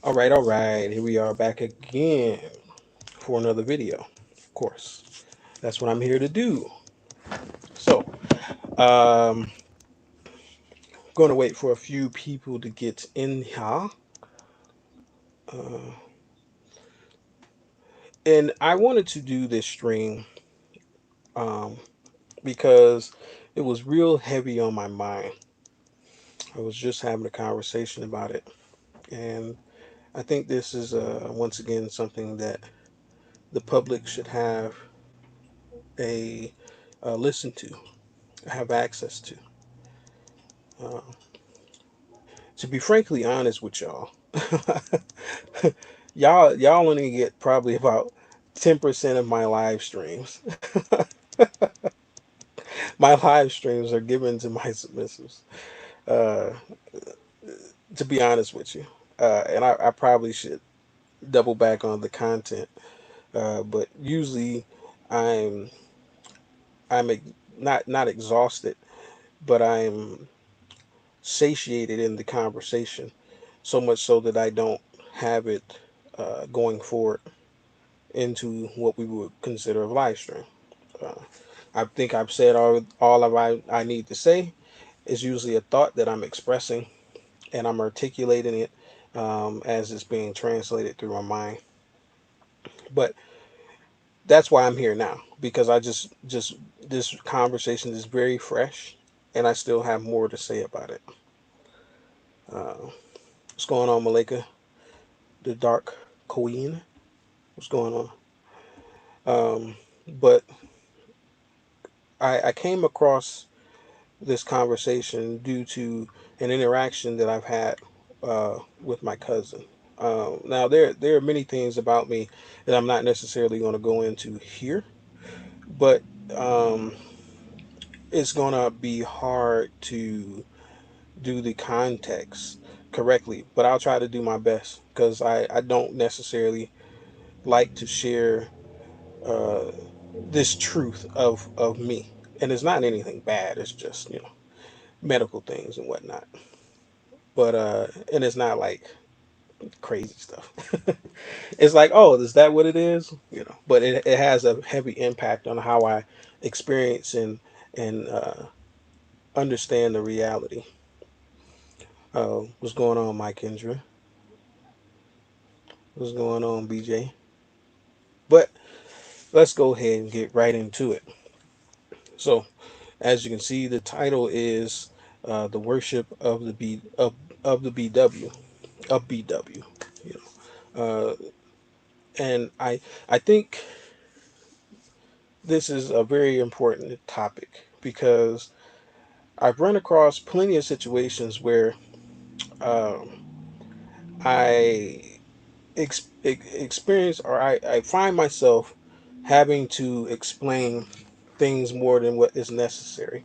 All right. Here we are back again for another video. Of course, that's what I'm here to do. So, um, going to wait for a few people to get in here, uh, and I wanted to do this stream um, because it was real heavy on my mind. I was just having a conversation about it, and I think this is once again something that the public should have a listen to, have access to. Uh, to be frankly honest with y'all, y'all only get probably about 10% of my live streams. My live streams are given to my submissives. Uh, to be honest with you, and I probably should double back on the content. But usually, I'm not exhausted, but I'm satiated in the conversation, so much so that I don't have it going forward into what we would consider a live stream. Uh, I think I've said all of I need to say. Is usually a thought that I'm expressing and I'm articulating it as it's being translated through my mind. But that's why I'm here now because I just this conversation is very fresh and I still have more to say about it. What's going on, Malika, the Dark Queen? What's going on? But I came across this conversation due to an interaction that I've had with my cousin. Now there are many things about me that I'm not necessarily going to go into here, but um, it's going to be hard to do the context correctly. But I'll try to do my best because I don't necessarily like to share uh, this truth of me, and it's not anything bad. It's just medical things and whatnot. But and it's not like crazy stuff. It's like, oh, is that what it is? But it has a heavy impact on how I experience and understand the reality. What's going on, Mike Kendra? What's going on, BJ? But let's go ahead and get right into it. So, as you can see, the title is the worship of of the BW of BW. You know, and I think this is a very important topic because I've run across plenty of situations where um, I experience or I find myself having to explain things more than what is necessary.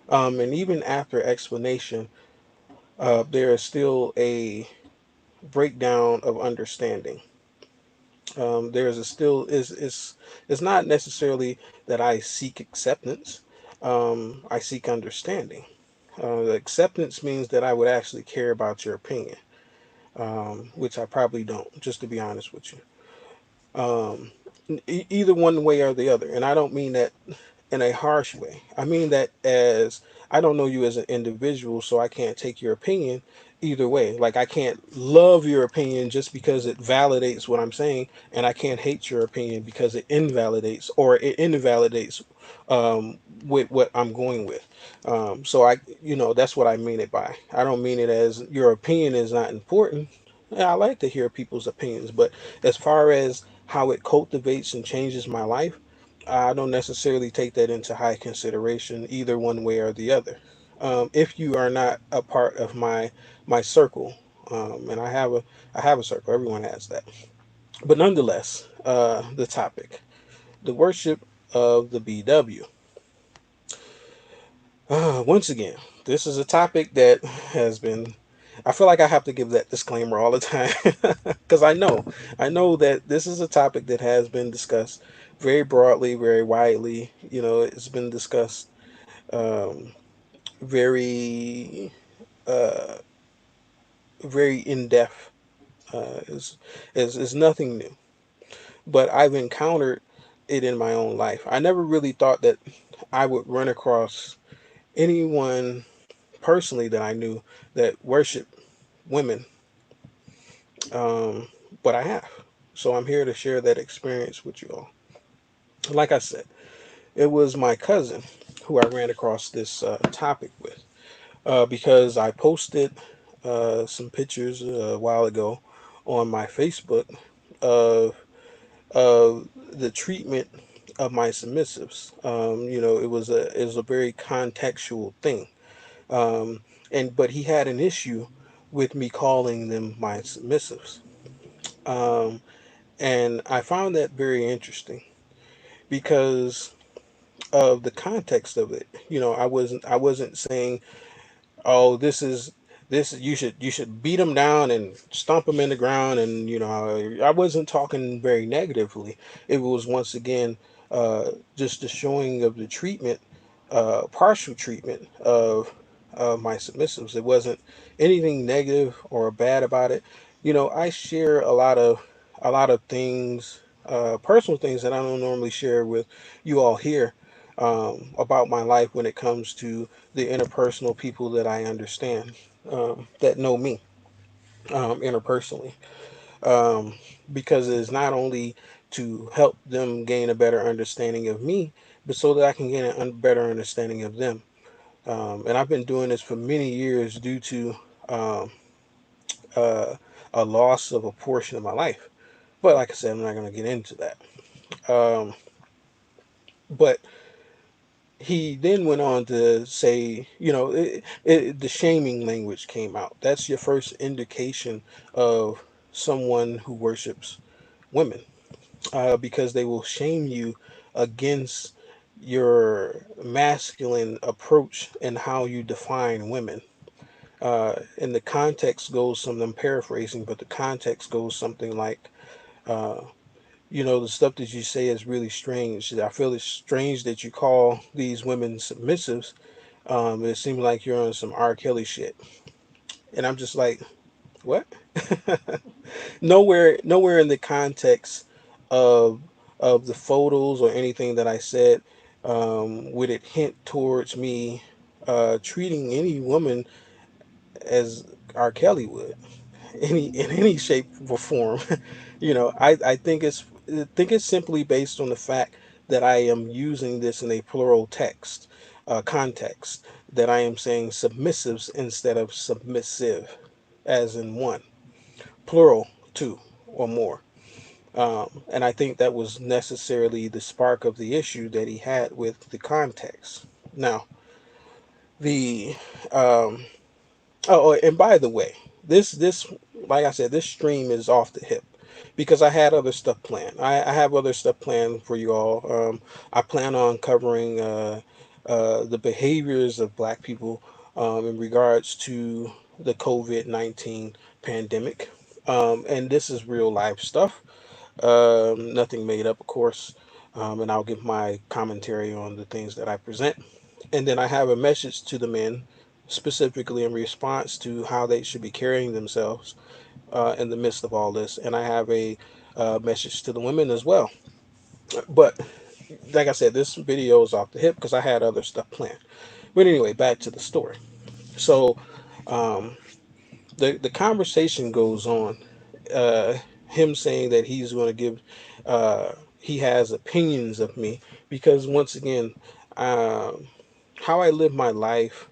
And even after explanation, there is still a breakdown of understanding. There's a still is it's not necessarily that I seek acceptance. I seek understanding. The acceptance means that I would actually care about your opinion, which I probably don't, just to be honest with you. Um, Either one way or the other. And I don't mean that in a harsh way. I mean that as I don't know you as an individual, so I can't take your opinion either way. Like I can't love your opinion just because it validates what I'm saying, and I can't hate your opinion because it invalidates or it invalidates with what I'm going with. So that's what I mean it by. I don't mean it as your opinion is not important. Yeah, I like to hear people's opinions, but as far as how it cultivates and changes my life, I don't necessarily take that into high consideration either one way or the other. If you are not a part of my circle, and I have a circle, everyone has that. But nonetheless, the topic, the worship of the BW. Once again, this is a topic that has been. I feel like I have to give that disclaimer all the time because I know that this is a topic that has been discussed very broadly, very widely. It's been discussed um, very, uh, very in depth Is nothing new. But I've encountered it in my own life. I never really thought that I would run across anyone personally that I knew that worshiped women, um, but I have. So I'm here to share that experience with you all. Like I said, it was my cousin who I ran across this topic with because I posted some pictures a while ago on my Facebook of the treatment of my submissives. It was a very contextual thing, um, and but he had an issue with me calling them my submissives, um, and I found that very interesting because of the context of it. I wasn't saying, oh, this you should beat them down and stomp them in the ground, and I wasn't talking very negatively. It was once again just the showing of the treatment, partial treatment of my submissives. It wasn't anything negative or bad about it. I share a lot of things, personal things that I don't normally share with you all here, about my life when it comes to the interpersonal people that I understand, that know me, interpersonally, um, because it's not only to help them gain a better understanding of me, but so that I can gain a better understanding of them. And I've been doing this for many years due to um, uh, a loss of a portion of my life. But like I said, I'm not going to get into that. Um, but he then went on to say, the shaming language came out. That's your first indication of someone who worships women, because they will shame you against your masculine approach and how you define women. And the context goes, some of them paraphrasing, but the context goes something like, uh, the stuff that you say is really strange. I feel it's strange that you call these women submissives. It seems like you're on some R. Kelly shit. And I'm just like, what? Nowhere in the context of the photos or anything that I said, would it hint towards me treating any woman as R. Kelly would, in any shape or form. I think it's simply based on the fact that I am using this in a plural text, context, that I am saying submissives instead of submissive, as in one, plural, two or more. And I think that was necessarily the spark of the issue that he had with the context. Now, the um, and by the way, this like I said, this stream is off the hip because I had other stuff planned. I have other stuff planned for you all. I plan on covering the behaviors of Black people in regards to the COVID-19 pandemic, and this is real life stuff. Nothing made up, of course. And I'll give my commentary on the things that I present. And then I have a message to the men, specifically in response to how they should be carrying themselves in the midst of all this. And I have a message to the women as well. But like I said, this video is off the hip because I had other stuff planned. But anyway, back to the story. So um, the conversation goes on. Him saying that he's going to give, he has opinions of me because once again, um, how I live my life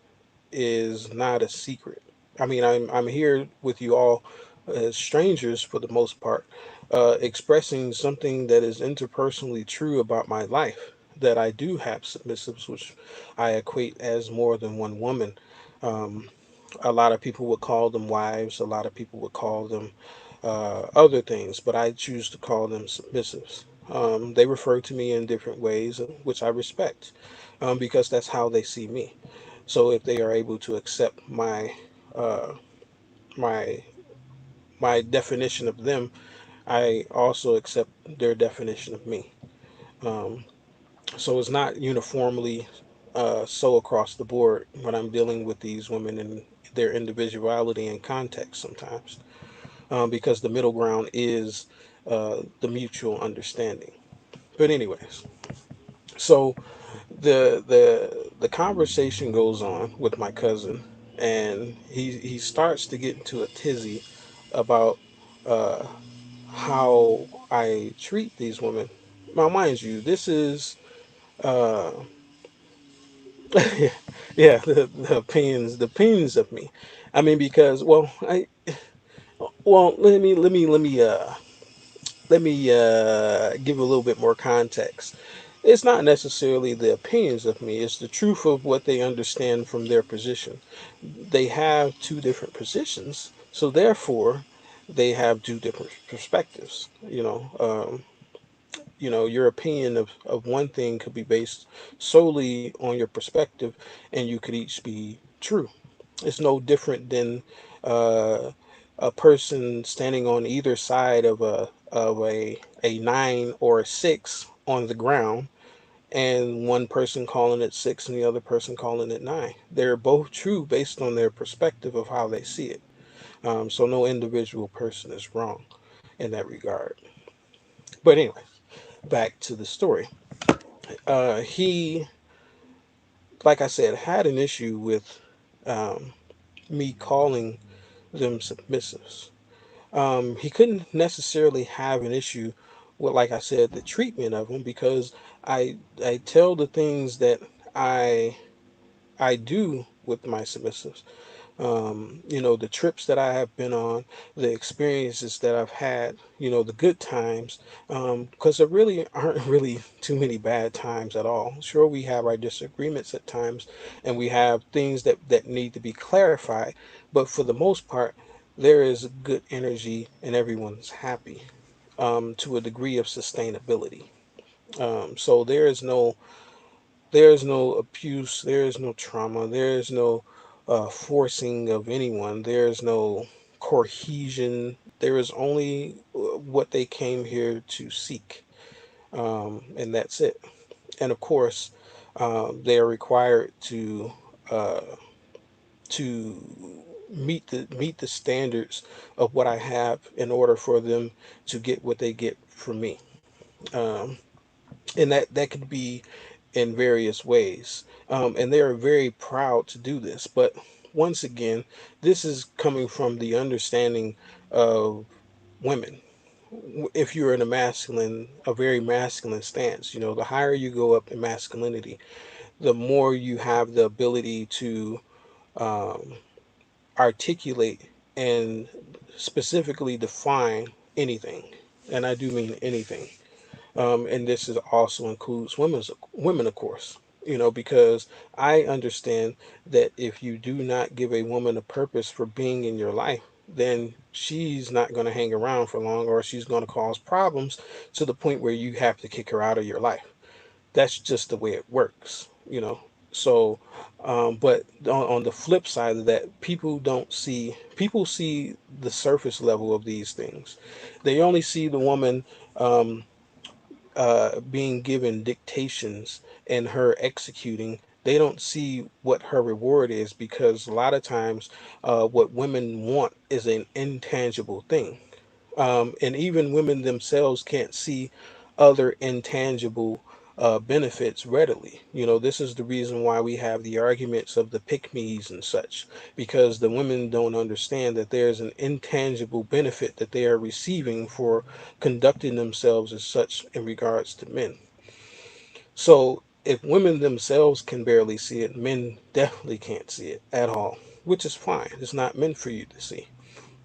is not a secret. I mean, I'm here with you all as strangers for the most part, expressing something that is interpersonally true about my life. That I do have submissives, which I equate as more than one woman. Um, a lot of people would call them wives. A lot of people would call them other things, but I choose to call them submissives. They refer to me in different ways, which I respect, because that's how they see me. So if they are able to accept uh, my my definition of them, I also accept their definition of me. Um, so it's not uniformly so across the board when I'm dealing with these women and their individuality and context sometimes. because the middle ground is the mutual understanding. But anyways, so the conversation goes on with my cousin, and he starts to get into a tizzy about uh, how I treat these women. Now, mind you, this is uh, yeah, the opinions of me. I mean, because let me give a little bit more context. It's not necessarily the opinions of me, it's the truth of what they understand from their position. They have two different positions, so therefore they have two different perspectives. Your opinion of one thing could be based solely on your perspective, and you could each be true. It's no different than uh, a person standing on either side of a 9 or a 6 on the ground, and one person calling it 6 and the other person calling it 9. They're both true based on their perspective of how they see it. So no individual person is wrong in that regard. But anyway, back to the story. He, like I said, had an issue with um, me calling them submissives. He couldn't necessarily have an issue with, like I said, the treatment of them, because I tell the things that I I do with my submissives. The trips that I have been on, the experiences that I've had, the good times, because there really aren't really too many bad times at all. Sure, we have our disagreements at times, and we have things that need to be clarified, but for the most part, there is good energy and everyone's happy to a degree of sustainability. So there is no abuse, there is no trauma, there is no forcing of anyone, there is no cohesion. There is only what they came here to seek, and that's it. And of course, they are required uh, to meet the standards of what I have in order for them to get what they get from me. Um, and that could be in various ways. And they are very proud to do this. But once again, this is coming from the understanding of women. If you're in a very masculine stance, the higher you go up in masculinity, the more you have the ability to um, articulate and specifically define anything. And I do mean anything. And this is also includes women, of course. Because I understand that if you do not give a woman a purpose for being in your life, then she's not going to hang around for long, or she's going to cause problems to the point where you have to kick her out of your life. That's just the way it works. So, but on the flip side of that, people see the surface level of these things. They only see the woman. Being given dictations and her executing. They don't see what her reward is, because a lot of times what women want is an intangible thing. And even women themselves can't see other intangible benefits readily. This is the reason why we have the arguments of the pick me's and such, because the women don't understand that there's an intangible benefit that they are receiving for conducting themselves as such in regards to men. So if women themselves can barely see it, men definitely can't see it at all, which is fine. It's not meant for you to see.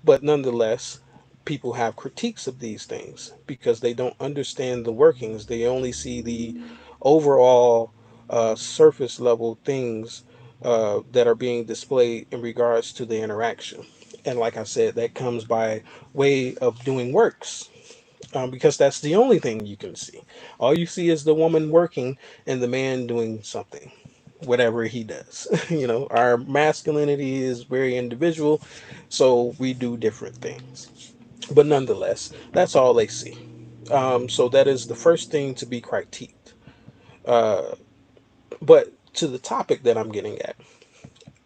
But nonetheless, people have critiques of these things because they don't understand the workings. They only see the overall surface level things that are being displayed in regards to the interaction. And like I said, that comes by way of doing works, because that's the only thing you can see. All you see is the woman working and the man doing something, whatever he does. Our masculinity is very individual, so we do different things. But nonetheless, that's all they see. So that is the first thing to be critiqued. Uh, but to the topic that I'm getting at,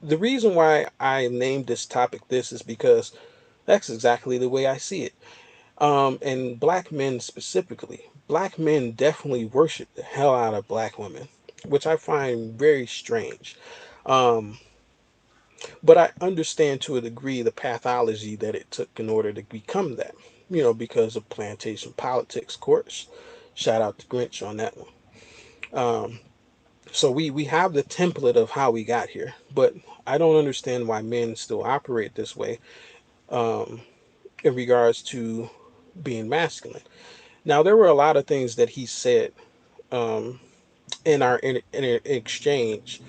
the reason why I named this topic this is because That's exactly the way I see it. And black men specifically, black men definitely worship the hell out of black women, which I find very strange. Um, but I understand to a degree the pathology that it took in order to become that, because of plantation politics, of course. Shout out to Grinch on that one. Um, so we have the template of how we got here, but I don't understand why men still operate this way um, in regards to being masculine. Now, there were a lot of things that he said um, in our in exchange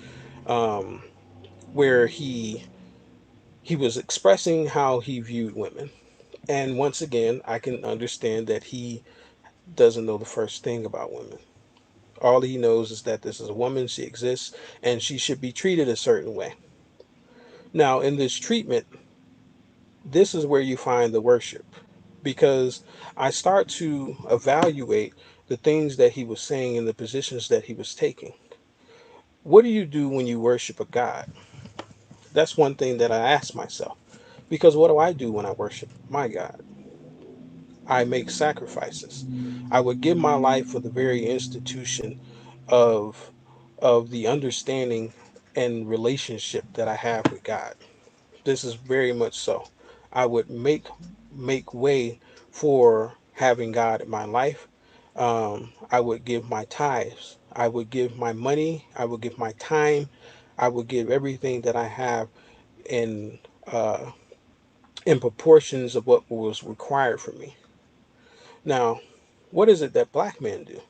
um, where he was expressing how he viewed women. And once again, I can understand that he doesn't know the first thing about women. All he knows is that this is a woman, she exists, and she should be treated a certain way. Now, in this treatment, this is where you find the worship. Because I start to evaluate the things that he was saying and the positions that he was taking. What do you do when you worship a God? That's one thing that I ask myself. Because what do I do when I worship my God? I make sacrifices. I would give my life for the very institution of the understanding and relationship that I have with God. This is very much so. I would make way for having God in my life. I would give my tithes. I would give my money. I would give my time. I would give everything that I have in uh, in proportions of what was required for me. Now, what is it that black men do?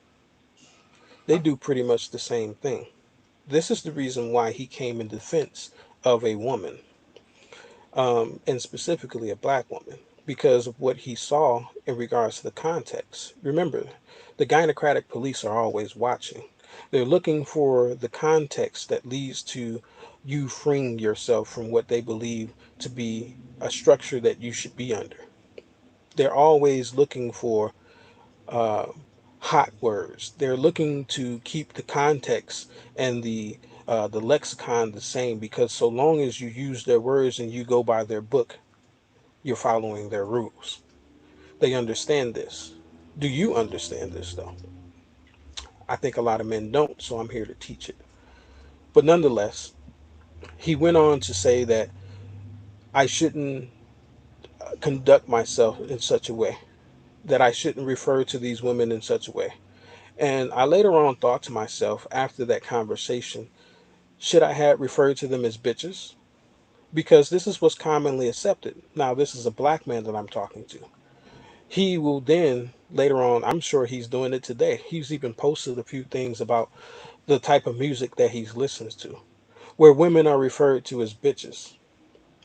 They do pretty much the same thing. This is the reason why he came in defense of a woman, and specifically a black woman, because of what he saw in regards to the context. Remember, the gynocratic police are always watching. They're looking for the context that leads to you freeing yourself from what they believe to be a structure that you should be under. They're always looking for uh, hot words. They're looking to keep the context and the lexicon the same, because so long as you use their words and you go by their book, you're following their rules. They understand this. Do you understand this though? I think a lot of men don't, so I'm here to teach it. But nonetheless, he went on to say that I shouldn't conduct myself in such a way, that I shouldn't refer to these women in such a way. And I later on thought to myself after that conversation, should I have referred to them as bitches? Because this is what's commonly accepted. Now, this is a black man that I'm talking to. He will then, later on, I'm sure he's doing it today. He's even posted a few things about the type of music that he listens to, where women are referred to as bitches.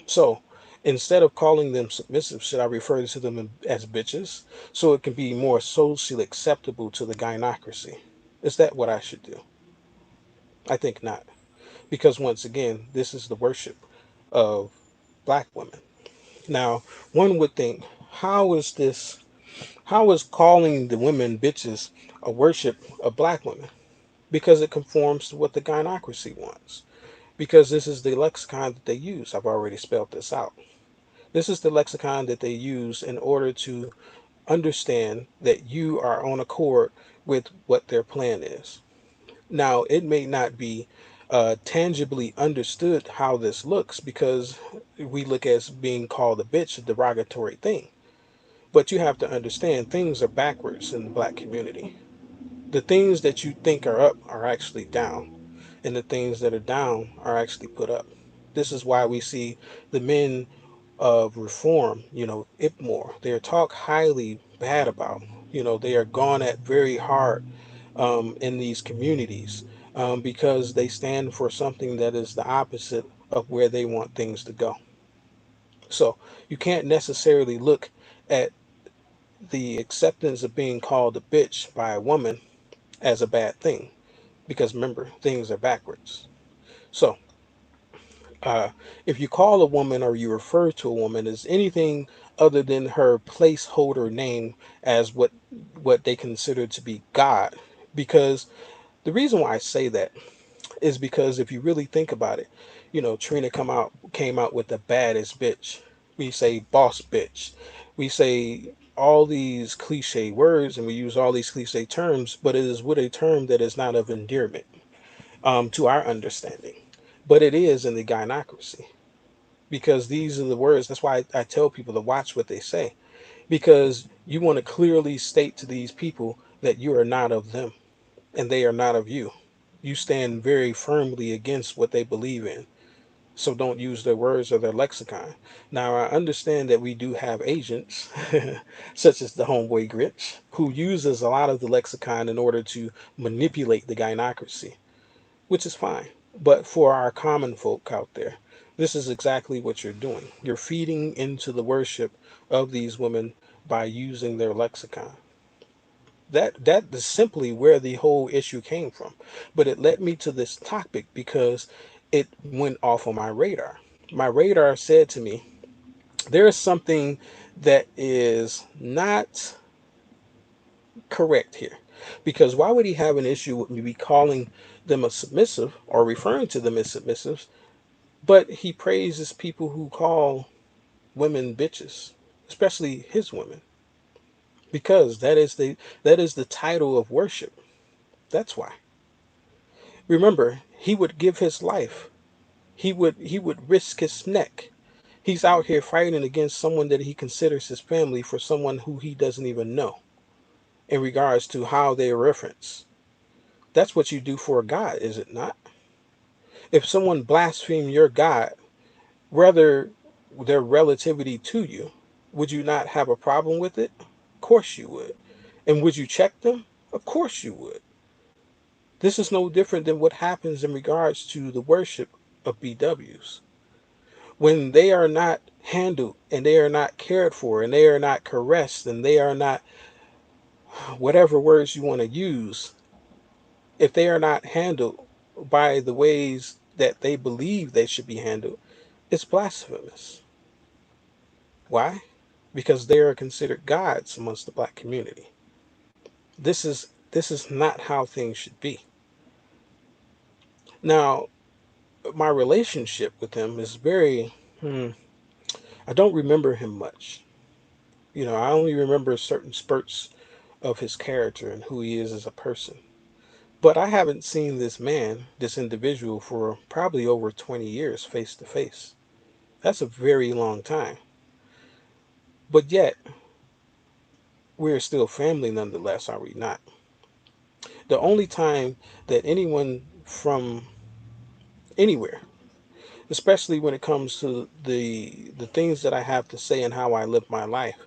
So, instead of calling them submissive, should I refer to them as bitches so it can be more socially acceptable to the gynocracy? Is that what I should do? I think not. Because once again, this is the worship of black women. Now, one would think, how is this, how is calling the women bitches a worship of black women? Because it conforms to what the gynocracy wants. Because this is the lexicon that they use. I've already spelled this out. This is the lexicon that they use in order to understand that you are on accord with what their plan is. Now, it may not be tangibly understood how this looks, because we look as being called a bitch a derogatory thing. But you have to understand things are backwards in the black community. The things that you think are up are actually down, and the things that are down are actually put up. This is why we see the men of reform, IPMOR, they're talked highly bad about. They are gone at very hard in these communities because they stand for something that is the opposite of where they want things to go. So you can't necessarily look at the acceptance of being called a bitch by a woman as a bad thing, because remember, things are backwards. So uh, if you call a woman or you refer to a woman as anything other than her placeholder name as what they consider to be God, because the reason why I say that is because if you really think about it, Trina came out with the baddest bitch. We say boss bitch. We say all these cliche words and we use all these cliche terms, but it is with a term that is not of endearment to our understanding. But it is in the gynocracy because these are the words. That's why I tell people to watch what they say because you want to clearly state to these people that you are not of them and they are not of you. You stand very firmly against what they believe in. So don't use their words or their lexicon. Now, I understand that we do have agents, such as the homeboy Grinch, who uses a lot of the lexicon in order to manipulate the gynocracy, which is fine. But for our common folk out there, this is exactly what you're doing. You're feeding into the worship of these women by using their lexicon. That is simply where the whole issue came from. But it led me to this topic because it went off on my radar. My radar said to me, there is something that is not correct here. Because why would he have an issue with me calling them a submissive or referring to them as submissives, but he praises people who call women bitches, especially his women, because that is the title of worship. That's why. Remember, he would give his life. He would risk his neck. He's out here fighting against someone that he considers his family for someone who he doesn't even know in regards to how they reference. That's what you do for a God, is it not? If someone blasphemed your God, whether their relativity to you, would you not have a problem with it? Of course you would. And would you check them? Of course you would. This is no different than what happens in regards to the worship of BWs. When they are not handled and they are not cared for and they are not caressed and they are not whatever words you want to use, if they are not handled by the ways that they believe they should be handled, it's blasphemous. Why? Because they are considered gods amongst the black community. This is not how things should be. Now, my relationship with him is very I don't remember him much. I only remember certain spurts of his character and who he is as a person. But I haven't seen this man, this individual, for probably over 20 years face to face. That's a very long time. But yet, we're still family nonetheless, are we not? The only time that anyone from anywhere, especially when it comes to the things that I have to say and how I live my life,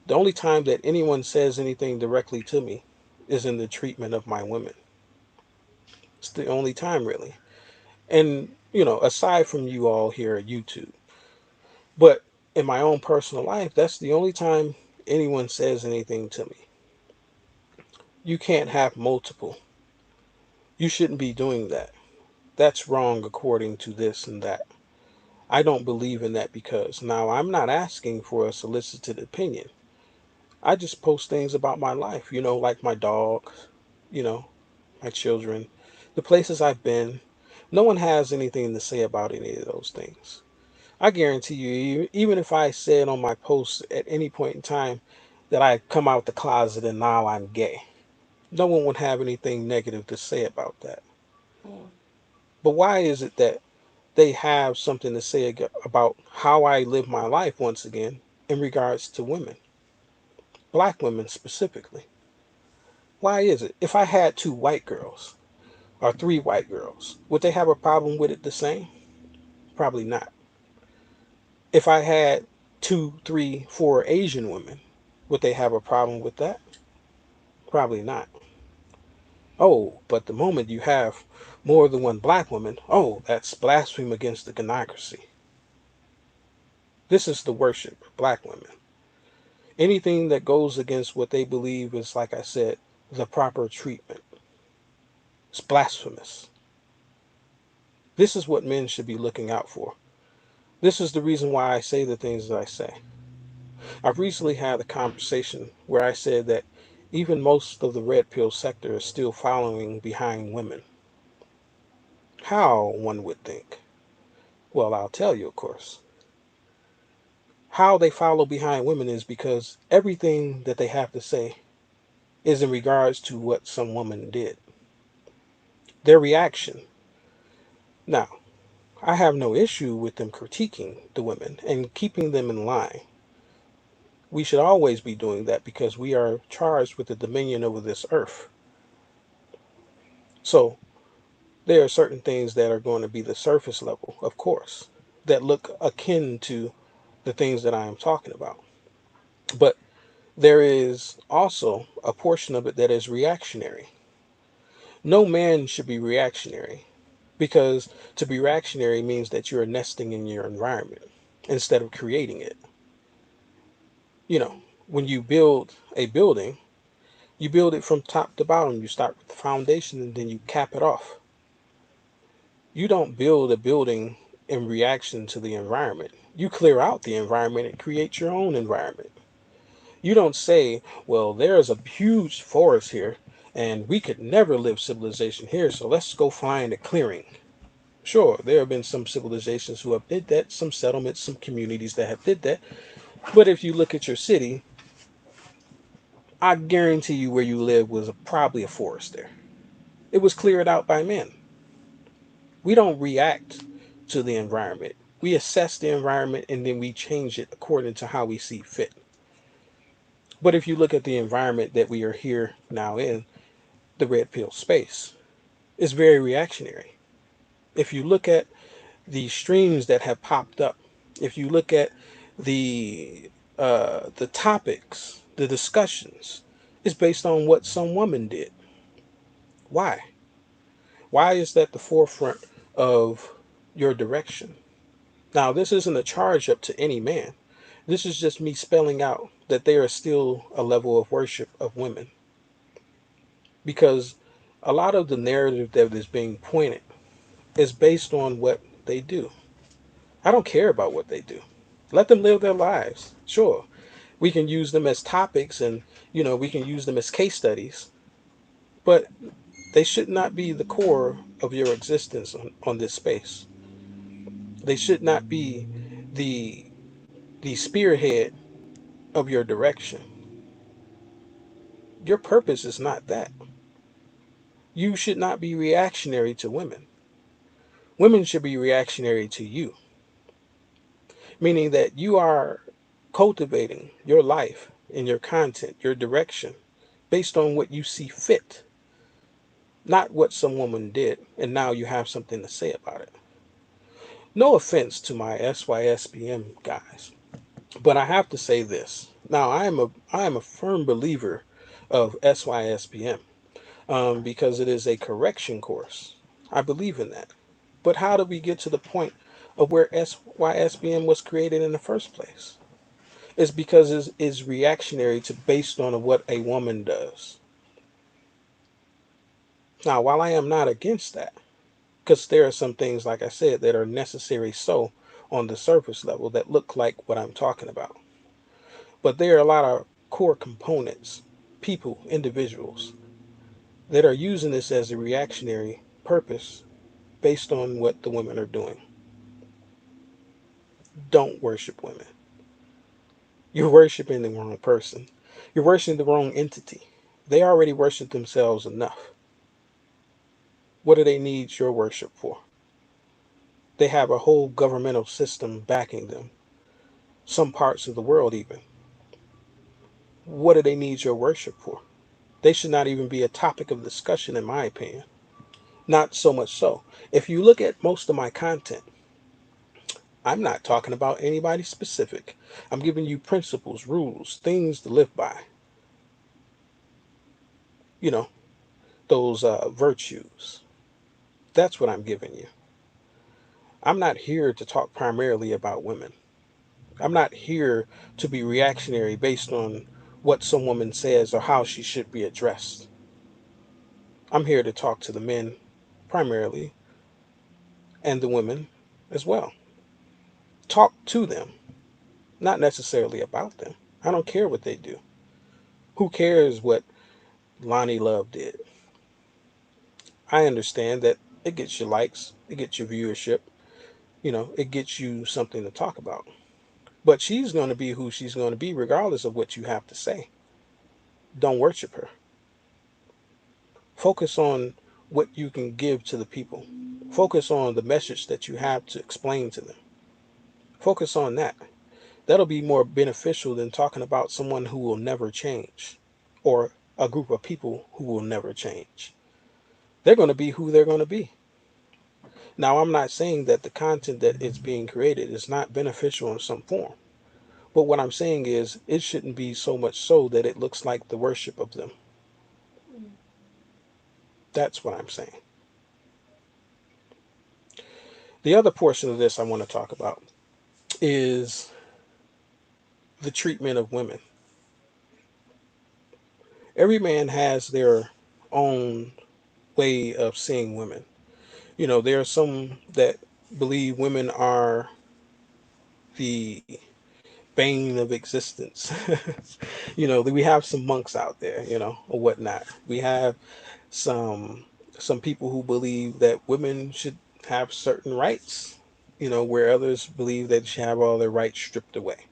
the only time that anyone says anything directly to me is in the treatment of my women. It's the only time, really. And, aside from you all here at YouTube, but in my own personal life, that's the only time anyone says anything to me. You can't have multiple. You shouldn't be doing that. That's wrong according to this and that. I don't believe in that because now I'm not asking for a solicited opinion. I just post things about my life, like my dog, you know, my children, the places I've been. No one has anything to say about any of those things. I guarantee you, even if I said on my post at any point in time that I come out the closet and now I'm gay, no one would have anything negative to say about that. But why is it that they have something to say about how I live my life once again in regards to women, black women specifically? Why is it? If I had two white girls or three white girls, would they have a problem with it the same? Probably not. If I had two, three, four Asian women, would they have a problem with that? Probably not. Oh, but the moment you have more than one black woman, oh, that's blasphemy against the gynocracy. This is the worship of black women. Anything that goes against what they believe is, like I said, the proper treatment. It's blasphemous. This is what men should be looking out for. This is the reason why I say the things that I say. I've recently had a conversation where I said that even most of the red pill sector is still following behind women. How, one would think? Well, I'll tell you, of course. how they follow behind women is because everything that they have to say is in regards to what some woman did, their reaction. Now, I have no issue with them critiquing the women and keeping them in line. We should always be doing that because we are charged with the dominion over this earth. So there are certain things that are going to be the surface level, of course, that look akin to the things that I am talking about. But there is also a portion of it that is reactionary. No man should be reactionary because to be reactionary means that you are nesting in your environment instead of creating it. You know, when you build a building, you build it from top to bottom. You start with the foundation and then you cap it off. You don't build a building in reaction to the environment. You clear out the environment and create your own environment. You don't say, well, there's a huge forest here and we could never live civilization here, so let's go find a clearing. Sure, there have been some civilizations who have did that, some settlements, some communities that have did that. But if you look at your city, I guarantee you where you live was probably a forest there. It was cleared out by men. We don't react to the environment. We assess the environment and then we change it according to how we see fit. But if you look at the environment that we are here now in, the red pill space, it's very reactionary. If you look at the streams that have popped up, if you look at the topics, the discussions, it's based on what some woman did. Why? Why is that the forefront of your direction? Now, this isn't a charge up to any man. This is just me spelling out that there is still a level of worship of women because a lot of the narrative that is being pointed is based on what they do. I don't care about what they do. Let them live their lives. Sure, we can use them as topics and, we can use them as case studies, but they should not be the core of your existence on this space. They should not be the the spearhead of your direction. Your purpose is not that. You should not be reactionary to women. Women should be reactionary to you, meaning that you are cultivating your life and your content, your direction, based on what you see fit, not what some woman did, and now you have something to say about it. No offense to my SYSBM guys, but I have to say this. Now, I am a firm believer of SYSBM because it is a correction course. I believe in that. But how did we get to the point of where SYSBM was created in the first place? It's because it's reactionary to based on what a woman does. Now, while I am not against that, because there are some things, like I said, that are necessary so on the surface level that look like what I'm talking about. But there are a lot of core components, people, individuals, that are using this as a reactionary purpose based on what the women are doing. Don't worship women. You're worshiping the wrong person. You're worshiping the wrong entity. They already worship themselves enough. What do they need your worship for? They have a whole governmental system backing them, some parts of the world even. What do they need your worship for? They should not even be a topic of discussion, in my opinion. Not so much so. If you look at most of my content, I'm not talking about anybody specific. I'm giving you principles, rules, things to live by. You know, those virtues. That's what I'm giving you. I'm not here to talk primarily about women. I'm not here to be reactionary based on what some woman says or how she should be addressed. I'm here to talk to the men primarily and the women as well. Talk to them, not necessarily about them. I don't care what they do. Who cares what Lonnie Love did? I understand that it gets you likes, it gets you viewership, it gets you something to talk about. But she's going to be who she's going to be, regardless of what you have to say. Don't worship her. Focus on what you can give to the people. Focus on the message that you have to explain to them. Focus on that. That'll be more beneficial than talking about someone who will never change or a group of people who will never change. They're going to be who they're going to be. Now, I'm not saying that the content that is being created is not beneficial in some form. But what I'm saying is it shouldn't be so much so that it looks like the worship of them. That's what I'm saying. The other portion of this I want to talk about is the treatment of women. Every man has their own way of seeing women. There are some that believe women are the bane of existence. We have some monks out there, or whatnot. We have some some people who believe that women should have certain rights, where others believe that they should have all their rights stripped away.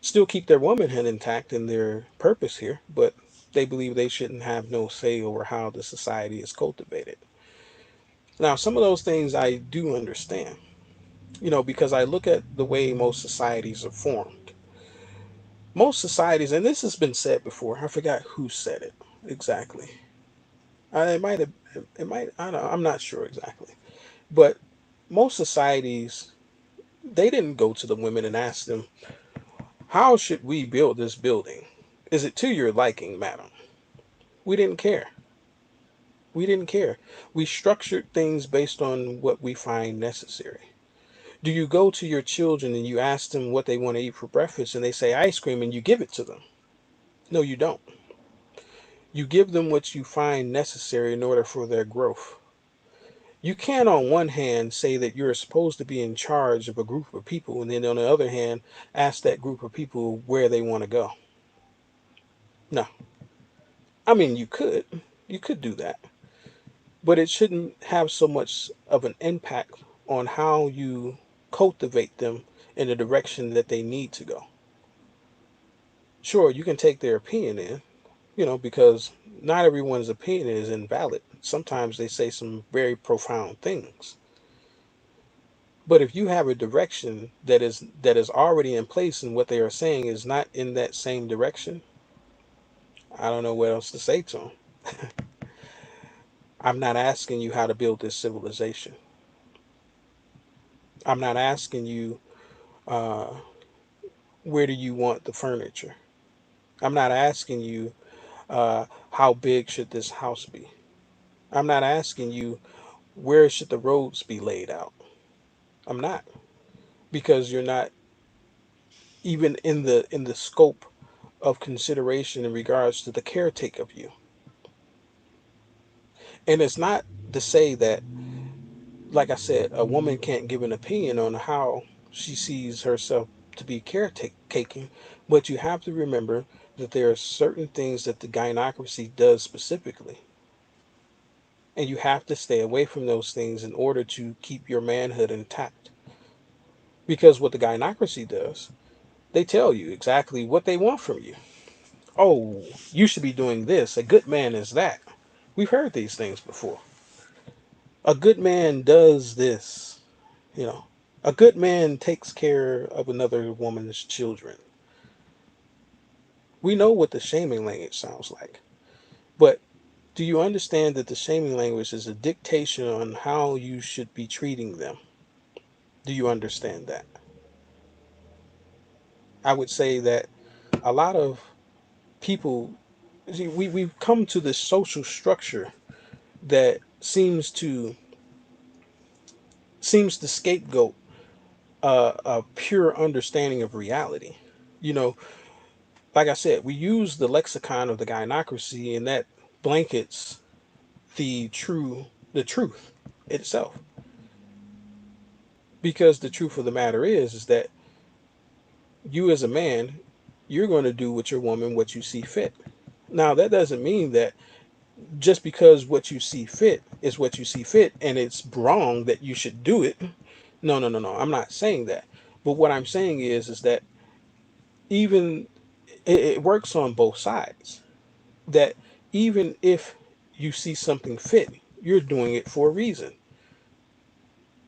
Still keep their womanhood intact and their purpose here, but they believe they shouldn't have no say over how the society is cultivated. Now, some of those things I do understand, because I look at the way most societies are formed. Most societies, and this has been said before, I forgot who said it exactly. It might have, it might, I don't know, I'm not sure exactly. But most societies, they didn't go to the women and ask them, how should we build this building? Is it to your liking, madam? We didn't care. We didn't care. We structured things based on what we find necessary. Do you go to your children and you ask them what they want to eat for breakfast and they say ice cream and you give it to them? No, you don't. You give them what you find necessary in order for their growth. You can't, on one hand, say that you're supposed to be in charge of a group of people and then on the other hand, ask that group of people where they want to go. No. I mean, you could. You could do that. But it shouldn't have so much of an impact on how you cultivate them in the direction that they need to go. Sure, you can take their opinion in, because not everyone's opinion is invalid. Sometimes they say some very profound things. But if you have a direction that is already in place and what they are saying is not in that same direction, I don't know what else to say to them. I'm not asking you how to build this civilization. I'm not asking you uh, where do you want the furniture. I'm not asking you how big should this house be. I'm not asking you where should the roads be laid out. I'm not, because you're not even in the scope of consideration in regards to the caretake of you. And it's not to say that, like I said, a woman can't give an opinion on how she sees herself to be caretaking, but you have to remember that there are certain things that the gynocracy does specifically. And you have to stay away from those things in order to keep your manhood intact. Because what the gynocracy does, they tell you exactly what they want from you. Oh, you should be doing this. A good man is that. We've heard these things before. A good man does this. You know, a good man takes care of another woman's children. We know what the shaming language sounds like. But do you understand that the shaming language is a dictation on how you should be treating them? Do you understand that? I would say that a lot of people, see, we've come to this social structure that seems to scapegoat a pure understanding of reality. You know, like I said, we use the lexicon of the gynocracy, and that blankets the truth itself. Because the truth of the matter is that you as a man, you're going to do with your woman what you see fit. Now that doesn't mean that just because what you see fit is what you see fit and it's wrong that you should do it. No, no, no, no. I'm not saying that. But what I'm saying is that even it works on both sides. That even if you see something fit, you're doing it for a reason.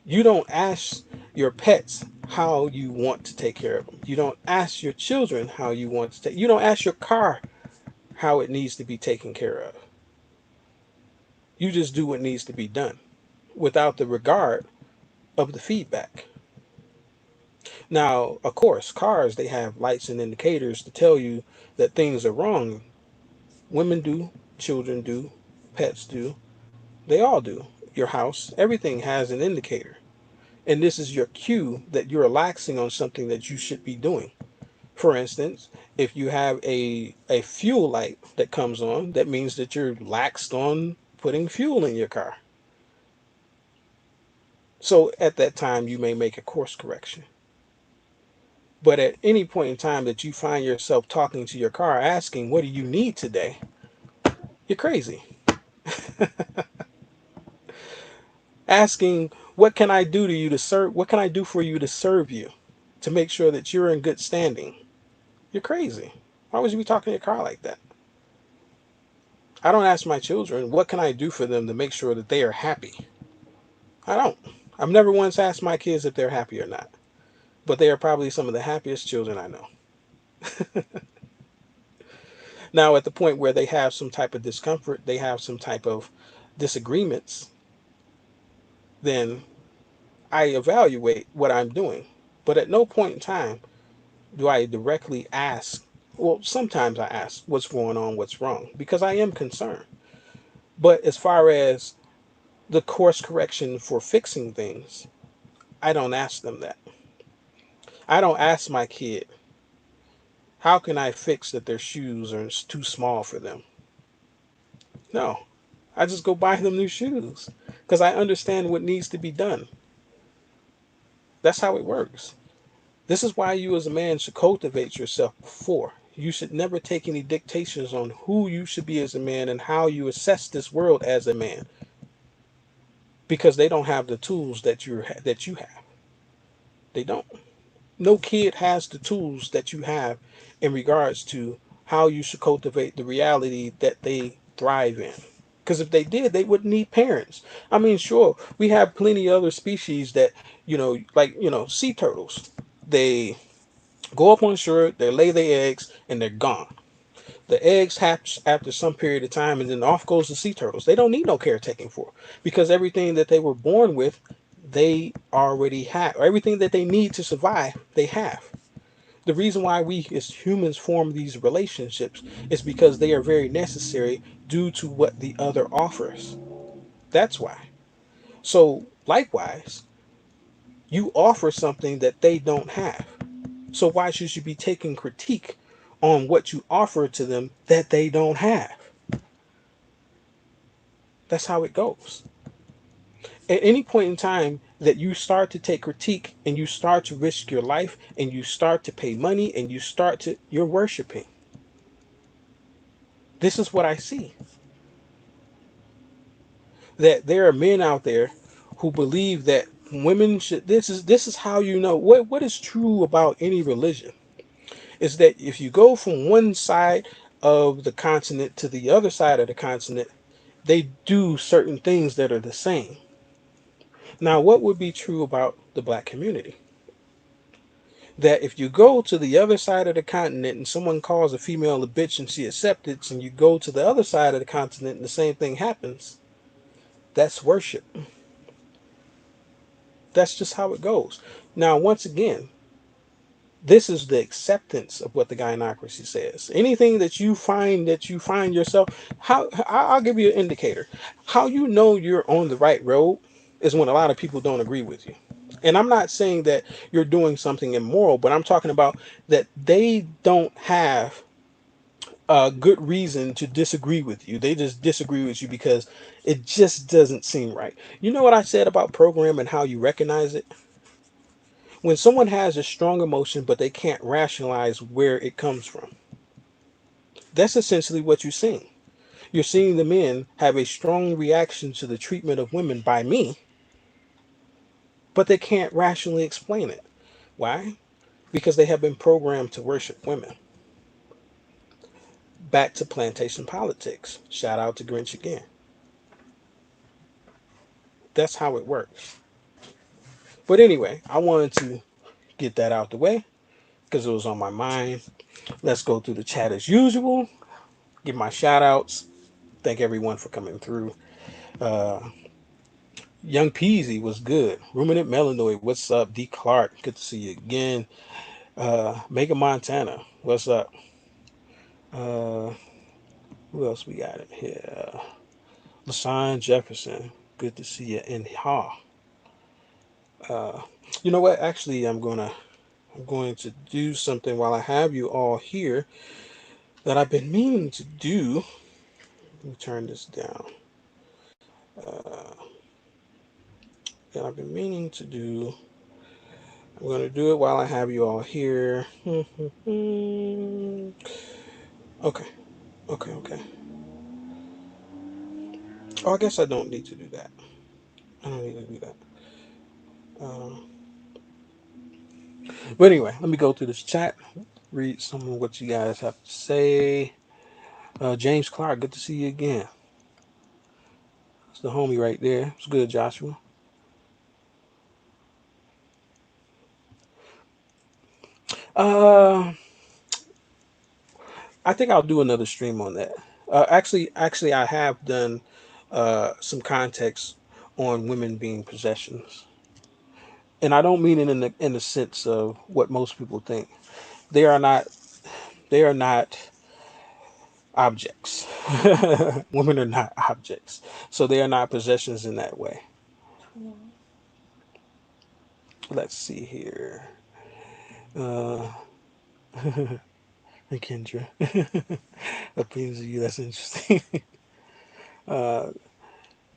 You don't ask your pets how you want to take care of them. You don't ask your children how you want to take. You don't ask your car how it needs to be taken care of. You just do what needs to be done without the regard of the feedback. Now, of course, cars, they have lights and indicators to tell you that things are wrong. Women do, children do, pets do, they all do. Your house, everything has an indicator. And this is your cue that you're relaxing on something that you should be doing. For instance, if you have a fuel light that comes on, that means that you're laxed on putting fuel in your car. So at that time, you may make a course correction. But at any point in time that you find yourself talking to your car asking, what do you need today? You're crazy. Asking, what can I do to you to serve? What can I do for you to serve you? To make sure that you're in good standing. You're crazy. Why would you be talking to your car like that? I don't ask my children, what can I do for them to make sure that they are happy? I don't. I've never once asked my kids if they're happy or not. But they are probably some of the happiest children I know. Now, at the point where they have some type of discomfort, they have some type of disagreements, then I evaluate what I'm doing. But at no point in time do I directly ask, well, sometimes I ask what's going on, what's wrong, because I am concerned. But as far as the course correction for fixing things, I don't ask them that. I don't ask my kid, how can I fix that their shoes are too small for them? No, I just go buy them new shoes because I understand what needs to be done. That's how it works. This is why you as a man should cultivate yourself before. You should never take any dictations on who you should be as a man and how you assess this world as a man because they don't have the tools that you have. They don't. No kid has the tools that you have in regards to how you should cultivate the reality that they thrive in. Because if they did, they wouldn't need parents. I mean, sure, we have plenty of other species that, like, sea turtles. They go up on shore, they lay their eggs, and they're gone. The eggs hatch after some period of time, and then off goes the sea turtles. They don't need no caretaking for because everything that they were born with, they already have. Everything that they need to survive, they have. The reason why we as humans form these relationships is because they are very necessary due to what the other offers. That's why. So, likewise, you offer something that they don't have. So, why should you be taking critique on what you offer to them that they don't have? That's how it goes. At any point in time that you start to take critique and you start to risk your life and you start to pay money and you're worshiping. This is what I see. That there are men out there who believe that women should, this is how you know what is true about any religion is that if you go from one side of the continent to the other side of the continent, they do certain things that are the same. Now, what would be true about the black community? That if you go to the other side of the continent and someone calls a female a bitch and she accepts it, and you go to the other side of the continent and the same thing happens, that's worship. That's just how it goes. Now, once again, this is the acceptance of what the gynocracy says. Anything that you find yourself, I'll give you an indicator. How you know you're on the right road is when a lot of people don't agree with you. And I'm not saying that you're doing something immoral, but I'm talking about that they don't have a good reason to disagree with you. They just disagree with you because it just doesn't seem right. You know what I said about program and how you recognize it? When someone has a strong emotion but they can't rationalize where it comes from, that's essentially what you're seeing. You're seeing the men have a strong reaction to the treatment of women by me, but they can't rationally explain it. Why? because they have been programmed to worship women. Back to plantation politics. Shout out to Grinch again. That's how it works. But anyway, I wanted to get that out the way because it was on my mind. Let's go through the chat as usual. Give my shout outs. Thank everyone for coming through. Uh, Young Peasy was good. Ruminant Melanoid, what's up? D Clark, good to see you again. Mega Montana, what's up? Uh, who else we got in here? LaShawn Jefferson, good to see you in Ha. Uh, you know what? Actually, I'm going to do something while I have you all here that I've been meaning to do. Let me turn this down. Uh, that I've been meaning to do. I'm going to do it while I have you all here. Okay, okay. Oh, I guess I don't need to do that. I don't need to do that. Uh, but anyway, let me go through this chat, read some of what you guys have to say. James Clark, good to see you again. It's the homie right there. It's good, Joshua. Uh, I think I'll do another stream on that. Actually, I have done some context on women being possessions, and I don't mean it in the sense of what most people think. They are not. They are not objects. Women are not objects, so they are not possessions in that way. Let's see here. Uh, Kendra, opinions of you. That's interesting. uh,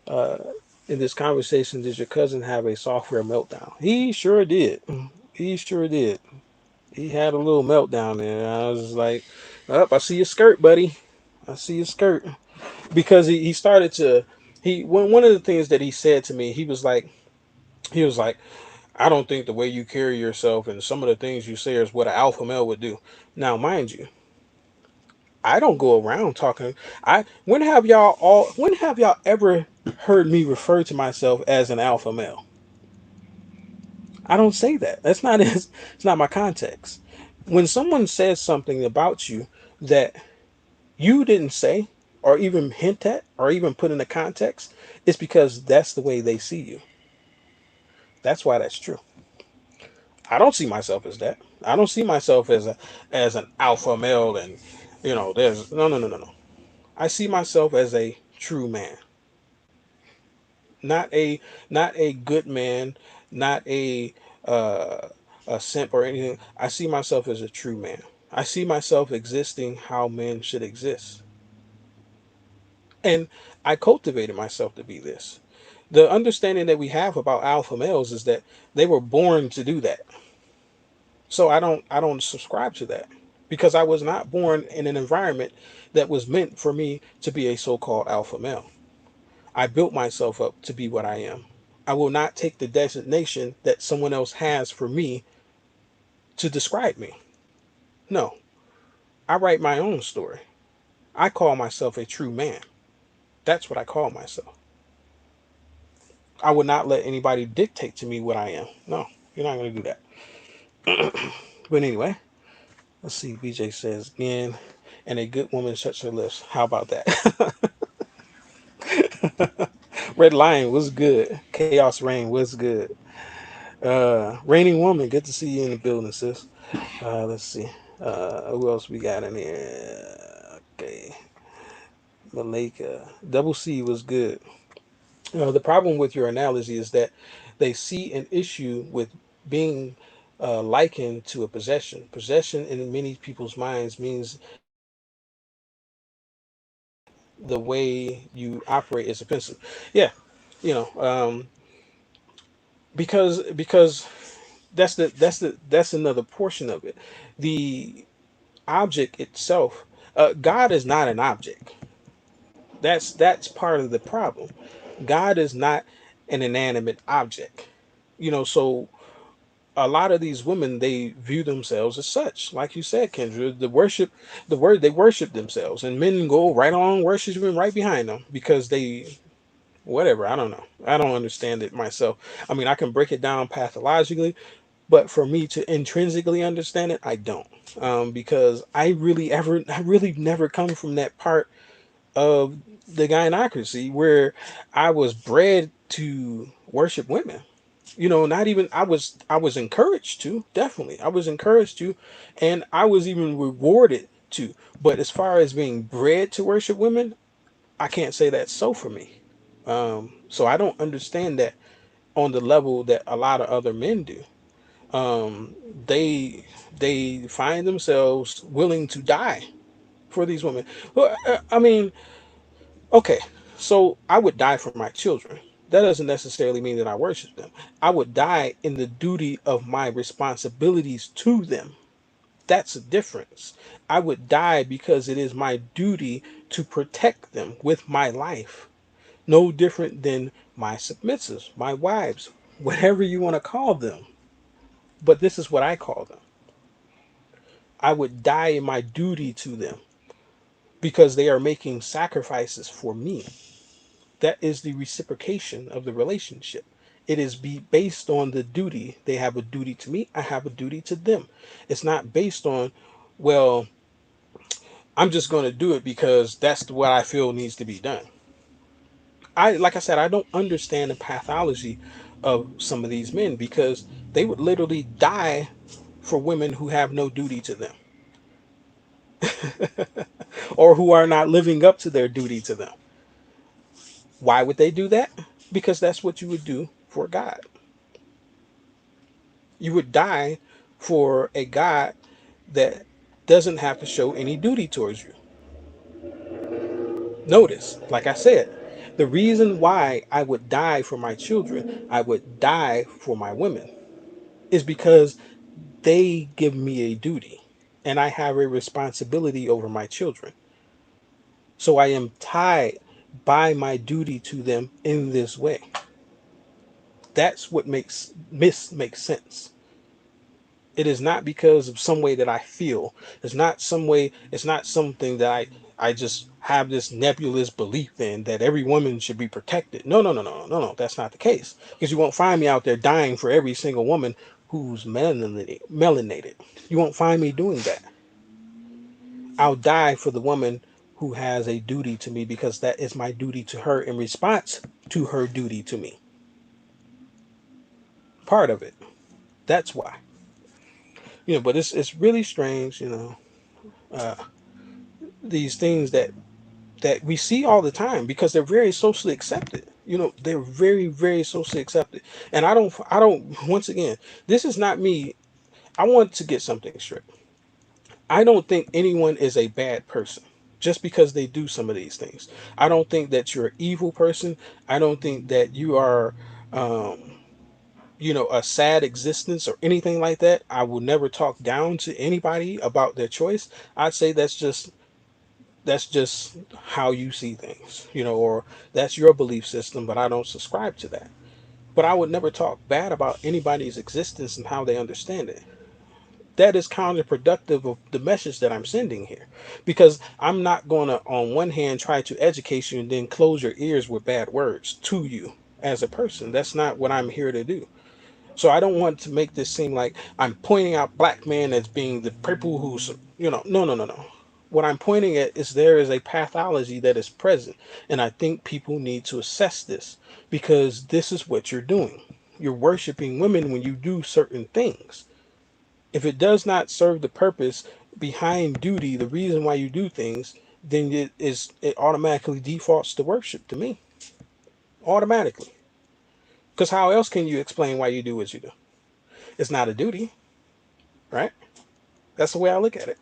uh, in this conversation, did your cousin have a software meltdown? He sure did. He sure did. He had a little meltdown there. I was like, "Up, I see your skirt, buddy. I see your skirt." Because he started to one of the things that he said to me, he was like, I don't think the way you carry yourself and some of the things you say is what an alpha male would do. Now, mind you, I don't go around talking. I when have y'all ever heard me refer to myself as an alpha male? I don't say that. That's not it's not my context. When someone says something about you that you didn't say or even hint at or even put in a context, it's because that's the way they see you. That's why that's true. I don't see myself as that. I don't see myself as an alpha male and there's no. I see myself as a true man. Not a good man, not uh, a simp or anything. I see myself as a true man. I see myself existing how men should exist. And I cultivated myself to be this. The understanding that we have about alpha males is that they were born to do that. So I don't subscribe to that because I was not born in an environment that was meant for me to be a so-called alpha male. I built myself up to be what I am. I will not take the designation that someone else has for me to describe me. No, I write my own story. I call myself a true man. That's what I call myself. I would not let anybody dictate to me what I am. No, you're not going to do that. But anyway, let's see. BJ says again, and a good woman shuts her lips. How about that? Red Lion was good. Chaos Rain was good. Raining Woman, good to see you in the building, sis. Let's see. Who else we got in here? Okay. Malika. Double C was good. The problem with your analogy is that they see an issue with being likened to a possession. Possession in many people's minds means the way you operate is offensive. Yeah, you know, because that's another portion of it. The object itself, God is not an object. That's part of the problem. God is not an inanimate object. So a lot of these women, they view themselves as such. Like you said, Kendra, the word, they worship themselves, and men go right on worshiping right behind them because they, whatever. I don't know. I don't understand it myself. I mean, I can break it down pathologically, but for me to intrinsically understand it, I don't. Because I really never come from that part of the gynocracy where I was bred to worship women. Not even, I was encouraged to, definitely. I was encouraged to, and I was even rewarded to. But as far as being bred to worship women, I can't say that's so for me. So I don't understand that on the level that a lot of other men do. Um, they they find themselves willing to die for these women. Well, I mean, okay, so I would die for my children. That doesn't necessarily mean that I worship them. I would die in the duty of my responsibilities to them. That's a difference. I would die because it is my duty to protect them with my life. No different than my submissives, my wives, whatever you want to call them. But this is what I call them. I would die in my duty to them because they are making sacrifices for me. That is the reciprocation of the relationship. It is based on the duty. They have a duty to me, I have a duty to them. It's not based on, well, I'm just going to do it because that's what I feel needs to be done. Like I said, I don't understand the pathology of some of these men because they would literally die for women who have no duty to them or who are not living up to their duty to them. Why would they do that? Because that's what you would do for God. You would die for a God that doesn't have to show any duty towards you. Notice, like I said, the reason why I would die for my children, I would die for my women, is because they give me a duty and I have a responsibility over my children. So I am tied by my duty to them in this way. That's what makes sense. It is not because of some way that I feel. It's not some way, it's not something that I just have this nebulous belief in that every woman should be protected. No, no, no, no, no, no. That's not the case. Because you won't find me out there dying for every single woman who's melanated. You won't find me doing that. I'll die for the woman who has a duty to me because that is my duty to her in response to her duty to me. Part of it. That's why. But it's really strange, uh, these things that we see all the time because they're very socially accepted. They're very, very socially accepted. And I don't, once again, this is not me. I want to get something straight. I don't think anyone is a bad person just because they do some of these things. I don't think that you're an evil person. I don't think that you are, um, a sad existence or anything like that. I will never talk down to anybody about their choice. I'd say that's just how you see things, or that's your belief system, but I don't subscribe to that. But I would never talk bad about anybody's existence and how they understand it. That is counterproductive of the message that I'm sending here. Because I'm not going to, on one hand, try to educate you and then close your ears with bad words to you as a person. That's not what I'm here to do. So I don't want to make this seem like I'm pointing out black men as being the people who's, no, no, no, no. What I'm pointing at is there is a pathology that is present. And I think people need to assess this because this is what you're doing. You're worshiping women when you do certain things. If it does not serve the purpose behind duty, the reason why you do things, then it automatically defaults to worship to me. Automatically. Because how else can you explain why you do what you do? It's not a duty, right? That's the way I look at it.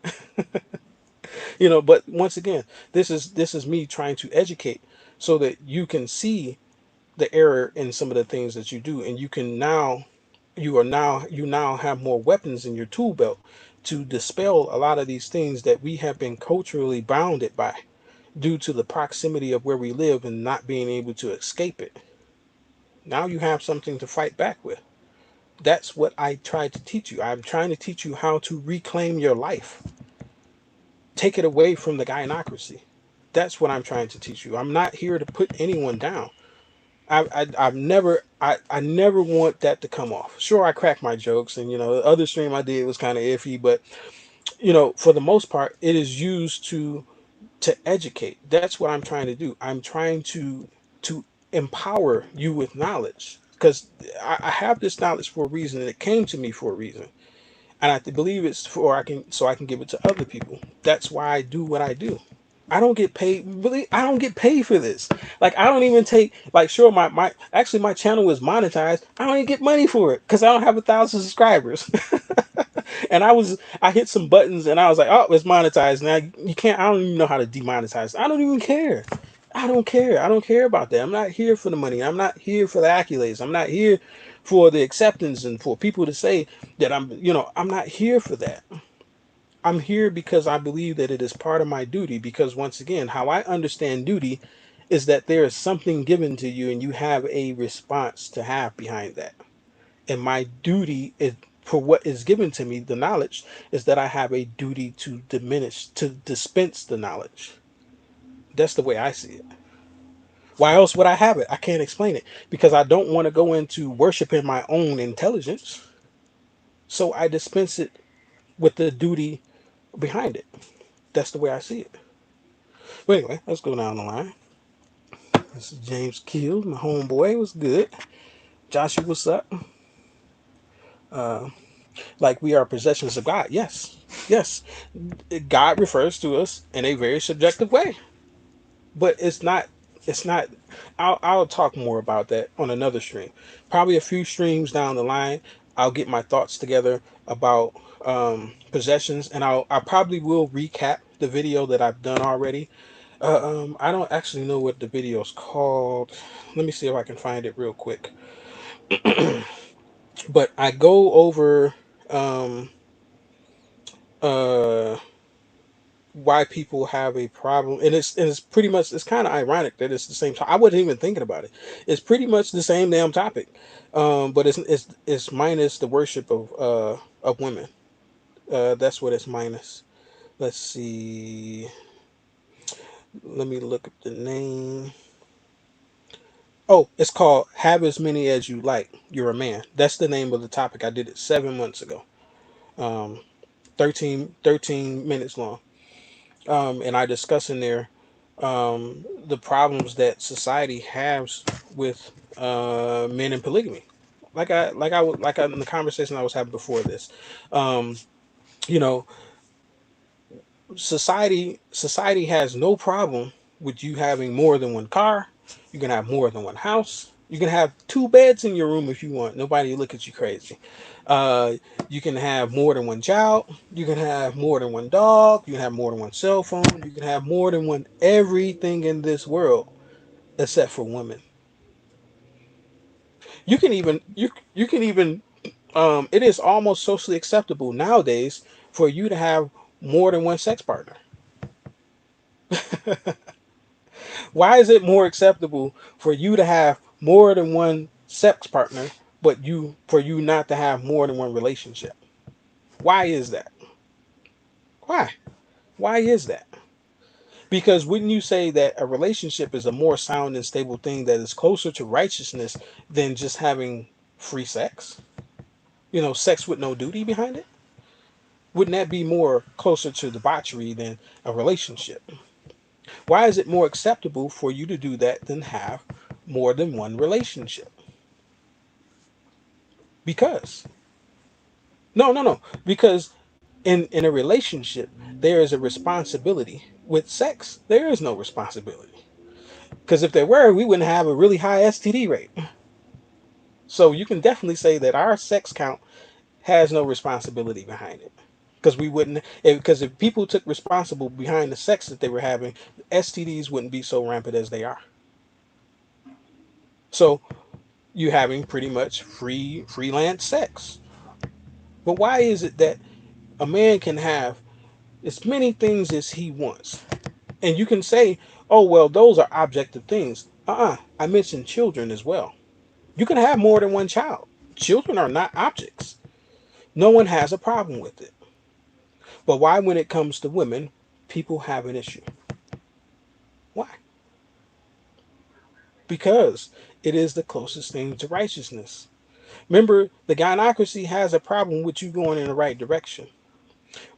But once again, this is me trying to educate so that you can see the error in some of the things that you do, and you now have more weapons in your tool belt to dispel a lot of these things that we have been culturally bounded by due to the proximity of where we live and not being able to escape it. Now you have something to fight back with. That's what I tried to teach you. I'm trying to teach you how to reclaim your life. Take it away from the gynocracy. That's what I'm trying to teach you. I'm not here to put anyone down. I never want that to come off. Sure, I crack my jokes, and the other stream I did was kind of iffy, but for the most part, it is used to educate. That's what I'm trying to do. I'm trying to empower you with knowledge, because I have this knowledge for a reason, and it came to me for a reason, and I believe it's for I can give it to other people. That's why I do what I do. I don't get paid. Really, I don't get paid for this. Like, I don't even take, like, sure, my actually my channel is monetized. I don't even get money for it because I don't have 1,000 subscribers. And I hit some buttons and I was like, oh, it's monetized. Now you can't. I don't even know how to demonetize. I don't even care. I don't care. I don't care about that. I'm not here for the money. I'm not here for the accolades. I'm not here for the acceptance and for people to say that I'm not here for that. I'm here because I believe that it is part of my duty. Because once again, how I understand duty is that there is something given to you and you have a response to have behind that. And my duty is, for what is given to me, the knowledge, is that I have a duty to dispense the knowledge. That's the way I see it. Why else would I have it? I can't explain it because I don't want to go into worshiping my own intelligence. So I dispense it with the duty behind it. That's the way I see it. But anyway, let's go down the line. This is James Keel, my homeboy. Was good. Joshua, what's up? Like we are possessions of God. Yes, yes. God refers to us in a very subjective way, but it's not. It's not. I'll talk more about that on another stream. Probably a few streams down the line. I'll get my thoughts together about possessions, and I probably will recap the video that I've done already. I don't actually know what the video's called. Let me see if I can find it real quick. But I go over um, uh, why people have a problem, and it's pretty much, it's kind of ironic that it's the same. I wasn't even thinking about it. It's pretty much the same damn topic, but it's minus the worship of women. That's what it's minus. Let's see. Let me look up the name. Oh, it's called "Have as Many as You Like. You're a Man." That's the name of the topic. I did it 7 months ago. Um, 13 minutes long. And I discuss in there the problems that society has with men in polygamy. Like I in the conversation I was having before this. Um, you know, society has no problem with you having more than one car. You can have more than one house. You can have two beds in your room if you want. Nobody look at you crazy. Uh, you can have more than one child. You can have more than one dog. You can have more than one cell phone. You can have more than one everything in this world except for women. You can even it is almost socially acceptable nowadays for you to have more than one sex partner. Why is it more acceptable for you to have more than one sex partner, but for you not to have more than one relationship? Why is that? Why? Why is that? Because wouldn't you say that a relationship is a more sound and stable thing that is closer to righteousness than just having free sex? Sex with no duty behind it? Wouldn't that be more closer to debauchery than a relationship? Why is it more acceptable for you to do that than have more than one relationship? Because no, no, no. Because in a relationship, there is a responsibility. With sex, there is no responsibility. Because if there were, we wouldn't have a really high STD rate. So you can definitely say that our sex count has no responsibility behind it. Because we wouldn't, because if people took responsible behind the sex that they were having, STDs wouldn't be so rampant as they are. So you having pretty much freelance sex. But why is it that a man can have as many things as he wants? And you can say, oh, well, those are objective things. I mentioned children as well. You can have more than one child. Children are not objects. No one has a problem with it. But why, when it comes to women, people have an issue? Why? Because it is the closest thing to righteousness. Remember, the gynocracy has a problem with you going in the right direction.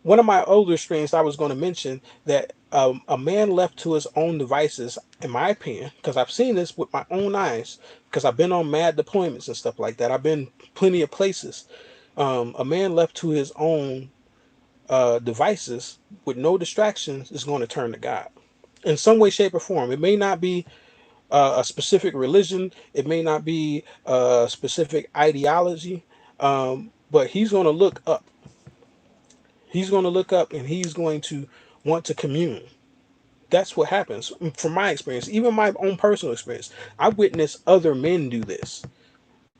One of my older streams, I was going to mention that a man left to his own devices, in my opinion, because I've seen this with my own eyes, because I've been on mad deployments and stuff like that. I've been plenty of places. A man left to his own devices with no distractions is going to turn to God in some way, shape, or form. It may not be a specific religion, it may not be a specific ideology, but he's going to look up. He's going to look up and he's going to want to commune. That's what happens from my experience, even my own personal experience. I witnessed other men do this.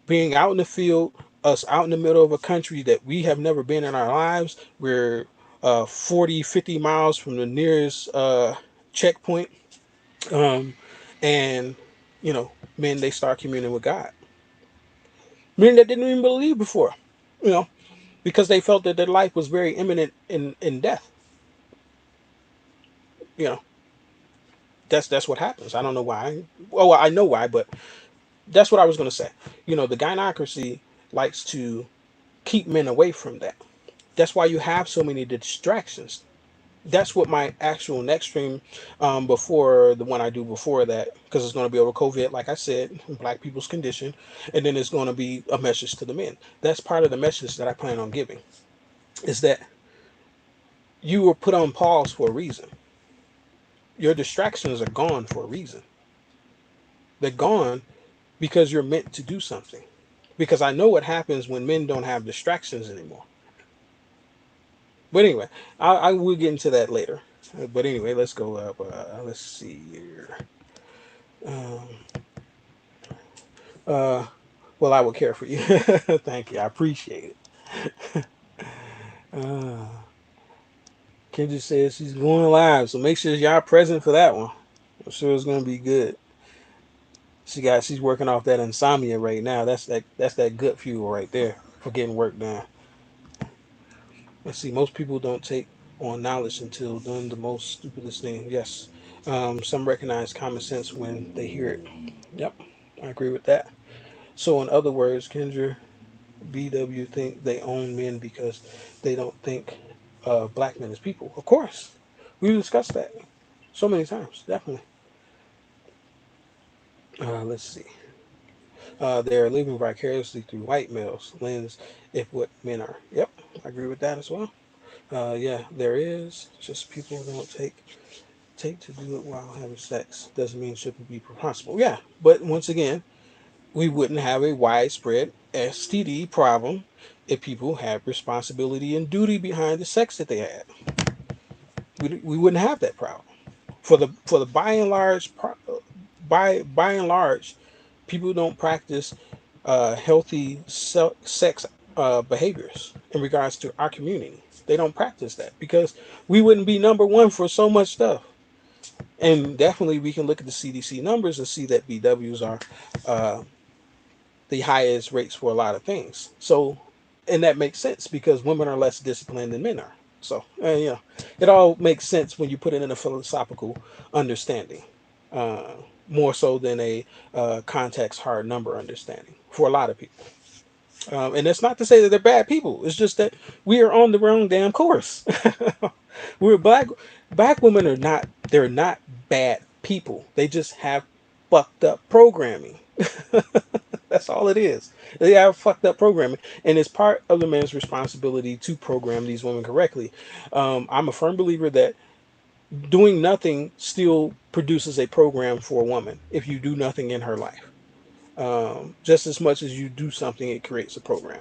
Being out in the field, us out in the middle of a country that we have never been in our lives. We're 40, 50 miles from the nearest checkpoint. Um, and, you know, men, they start communing with God. Men that didn't even believe before, you know, because they felt that their life was very imminent in death. You know, that's what happens. I don't know why. Well, I know why, but that's what I was going to say. You know, the gynocracy likes to keep men away from that. That's why you have so many distractions. That's what my actual next stream, before the one I do before that, because it's going to be over COVID, like I said, black people's condition, and then it's going to be a message to the men. That's part of the message that I plan on giving, is that you were put on pause for a reason. Your distractions are gone for a reason. They're gone because you're meant to do something. Because I know what happens when men don't have distractions anymore. But anyway, I will get into that later. But anyway, let's go up. Let's see here. Um, uh, well, I will care for you. Thank you. I appreciate it. Uh, Kendra says she's going live, so make sure y'all present for that one. I'm sure it's gonna be good. She's working off that insomnia right now. That's that gut fuel right there for getting work done. Let's see. Most people don't take on knowledge until doing the most stupidest thing. Yes. Some recognize common sense when they hear it. Yep, I agree with that. So, in other words, Kendra, BW think they own men because they don't think black men as people. Of course, we've discussed that so many times. Definitely. Let's see. They're living vicariously through white males' lens, if what men are. Yep, I agree with that as well. Yeah, there is. Just people don't take to do it while having sex. Doesn't mean it shouldn't be responsible. Yeah, but once again, we wouldn't have a widespread STD problem if people had responsibility and duty behind the sex that they had. We wouldn't have that problem. For the by and large, by and large, people don't practice healthy sex behaviors in regards to our community. They don't practice that because we wouldn't be number one for so much stuff. And definitely, we can look at the CDC numbers and see that BWs are uh, the highest rates for a lot of things. So, and that makes sense because women are less disciplined than men are. So, it all makes sense when you put it in a philosophical understanding, uh, more so than a context hard number understanding for a lot of people. And that's not to say that they're bad people. It's just that we are on the wrong damn course. We're black women are not, they're not bad people. They just have fucked up programming. That's all it is. They have fucked up programming, and it's part of the man's responsibility to program these women correctly. I'm a firm believer that doing nothing still produces a program for a woman if you do nothing in her life. Just as much as you do something, it creates a program.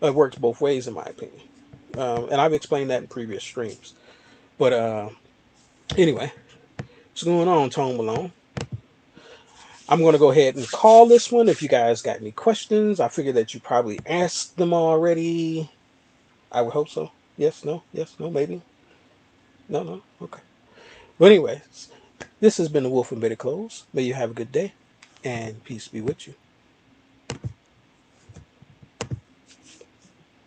It works both ways, in my opinion. And I've explained that in previous streams. But anyway, what's going on, Tone Malone? I'm going to go ahead and call this one. If you guys got any questions, I figure that you probably asked them already. I would hope so. Yes, no, maybe. No, no. Okay. But anyways, this has been the Wolf and Betty Close. May you have a good day, and peace be with you.